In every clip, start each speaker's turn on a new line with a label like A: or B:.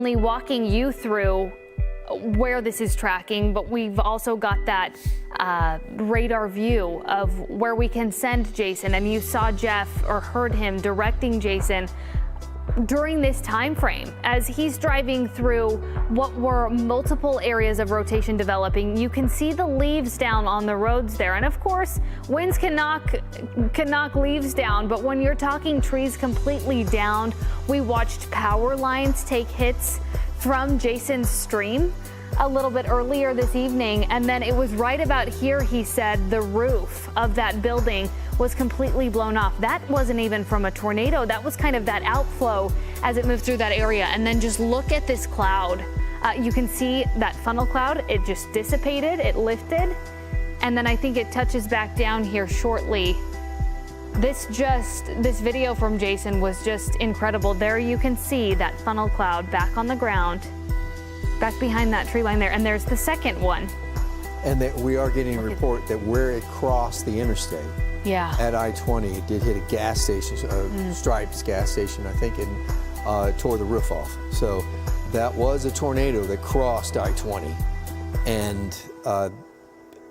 A: Walking you through where this is tracking, but we've also got that radar view of where we can send Jason. And you saw Jeff or heard him directing Jason during this time frame as he's driving through what were multiple areas of rotation developing. You can see the leaves down on the roads there, and of course winds can knock leaves down, but when you're talking trees completely down, we watched power lines take hits from Jason's stream a little bit earlier this evening, and then it was right about here, he said, the roof of that building was completely blown off. That wasn't even from a tornado. That was kind of that outflow as it moved through that area. And then just look at this cloud. You can see that funnel cloud. It just dissipated, it lifted, and then I think it touches back down here shortly. This video from Jason was just incredible. There you can see that funnel cloud back on the ground, back behind that tree line there, and there's the second one.
B: And that we are getting a report that where it crossed the interstate, at I-20, it did hit a gas station, Stripes gas station, I think, and tore the roof off. So that was a tornado that crossed I-20, and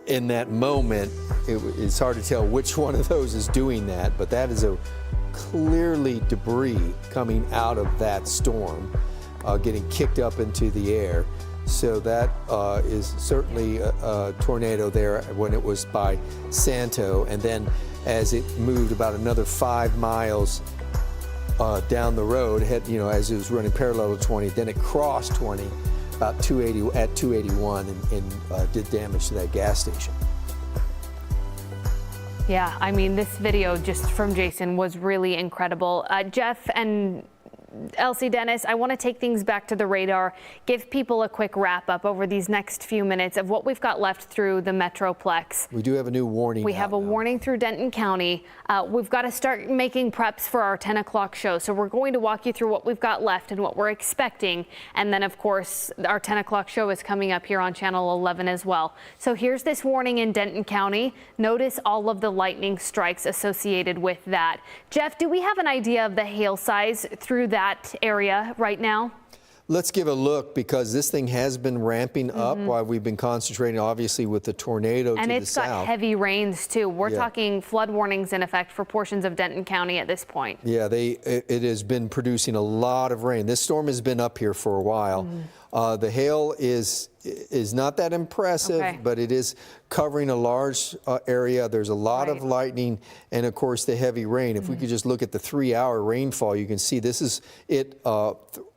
B: in that moment, it's hard to tell which one of those is doing that, but that is a clearly debris coming out of that storm, getting kicked up into the air. So that is certainly a tornado there when it was by Santo, and then as it moved about another 5 miles down the road, as it was running parallel to 20, then it crossed 20 about 281 and did damage to that gas station.
A: Yeah, I mean, this video just from Jason was really incredible. Jeff and Elsie, Dennis, I want to take things back to the radar, give people a quick wrap up over these next few minutes of what we've got left through the Metroplex.
B: We do have a new warning.
A: We have a warning through Denton County. We've got to start making preps for our 10 o'clock show. So we're going to walk you through what we've got left and what we're expecting. And then, of course, our 10 o'clock show is coming up here on Channel 11 as well. So here's this warning in Denton County. Notice all of the lightning strikes associated with that. Jeff, do we have an idea of the hail size through that area right now?
B: Let's give a look, because this thing has been ramping up while we've been concentrating, obviously, with the tornado to the south.
A: And it's got heavy rains, too. We're talking flood warnings in effect for portions of Denton County at this point. Yeah,
B: it has been producing a lot of rain. This storm has been up here for a while. The hail is not that impressive, but it is covering a large area. There's a lot of lightning and, of course, the heavy rain. If we could just look at the 3-hour rainfall, you can see this is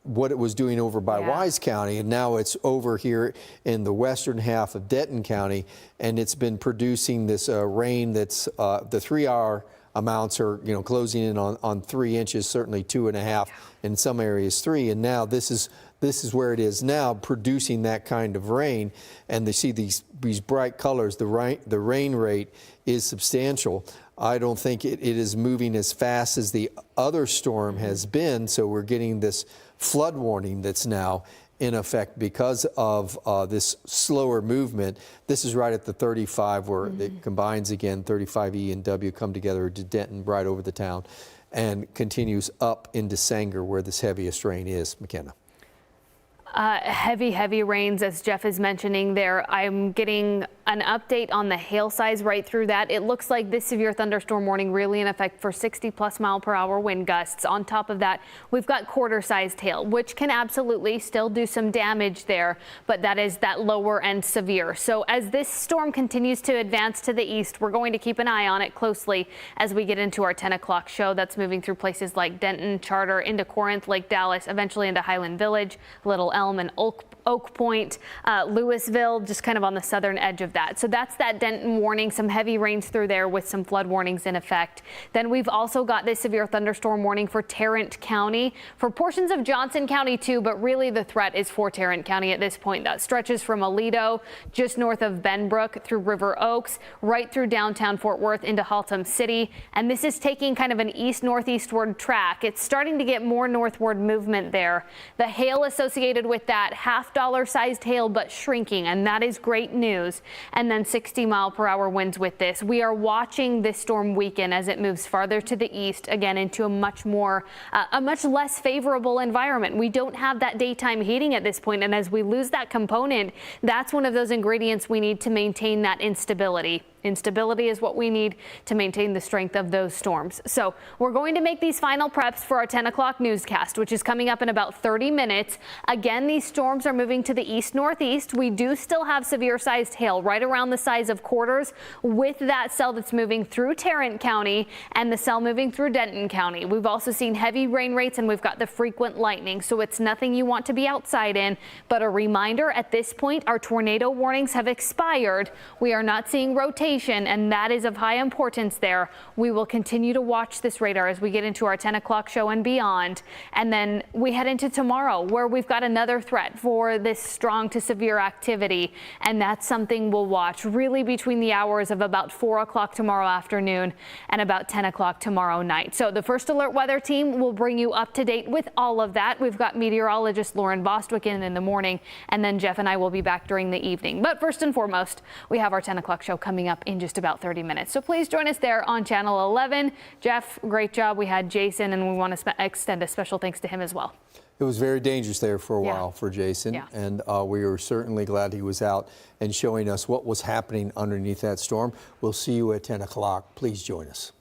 B: what it was doing over by Wise County, and now it's over here in the western half of Denton County, and it's been producing this rain that's the 3-hour amounts are closing in on 3 inches, certainly 2.5, in some areas 3, and now this is where it is now, producing that kind of rain. And they see these bright colors. The rain rate is substantial. I don't think it is moving as fast as the other storm has been, so we're getting this flood warning that's now in effect because of this slower movement. This is right at the 35 where it combines again, 35E and W come together to Denton right over the town, and continues up into Sanger where this heaviest rain is. McKenna.
A: Heavy rains, as Jeff is mentioning there. I'm getting an update on the hail size right through that. It looks like this severe thunderstorm warning really in effect for 60+ mile/hour wind gusts. On top of that, we've got quarter-sized hail, which can absolutely still do some damage there, but that is that lower end severe. So as this storm continues to advance to the east, we're going to keep an eye on it closely as we get into our 10 o'clock show. That's moving through places like Denton, Charter, into Corinth, Lake Dallas, eventually into Highland Village, Little Elm, and Oak Point, Louisville, just kind of on the southern edge of that. So that's that Denton warning, some heavy rains through there with some flood warnings in effect. Then we've also got this severe thunderstorm warning for Tarrant County, for portions of Johnson County too, but really the threat is for Tarrant County at this point. That stretches from Aledo, just north of Benbrook, through River Oaks, right through downtown Fort Worth into Haltom City. And this is taking kind of an east-northeastward track. It's starting to get more northward movement there. The hail associated with that, $50 sized hail, but shrinking, and that is great news. and then 60-mile-per-hour winds with this. We are watching this storm weaken as it moves farther to the east, again into a much less favorable environment. We don't have that daytime heating at this point, and as we lose that component, that's one of those ingredients we need to maintain that instability. Instability is what we need to maintain the strength of those storms. So we're going to make these final preps for our 10 o'clock newscast, which is coming up in about 30 minutes. Again, these storms are moving to the east-northeast. We do still have severe sized hail right around the size of quarters with that cell that's moving through Tarrant County and the cell moving through Denton County. We've also seen heavy rain rates and we've got the frequent lightning. So it's nothing you want to be outside in, but a reminder at this point, our tornado warnings have expired. We are not seeing rotation, and that is of high importance there. We will continue to watch this radar as we get into our 10 o'clock show and beyond. And then we head into tomorrow, where we've got another threat for this strong to severe activity. And that's something we'll watch really between the hours of about 4 o'clock tomorrow afternoon and about 10 o'clock tomorrow night. So the First Alert Weather Team will bring you up to date with all of that. We've got meteorologist Lauren Bostwick in the morning, and then Jeff and I will be back during the evening. But first and foremost, we have our 10 o'clock show coming up in just about 30 minutes. So please join us there on Channel 11. Jeff, great job. We had Jason, and we want to extend a special thanks to him as well.
B: It was very dangerous there for a while for Jason, and we were certainly glad he was out and showing us what was happening underneath that storm. We'll see you at 10 o'clock. Please join us.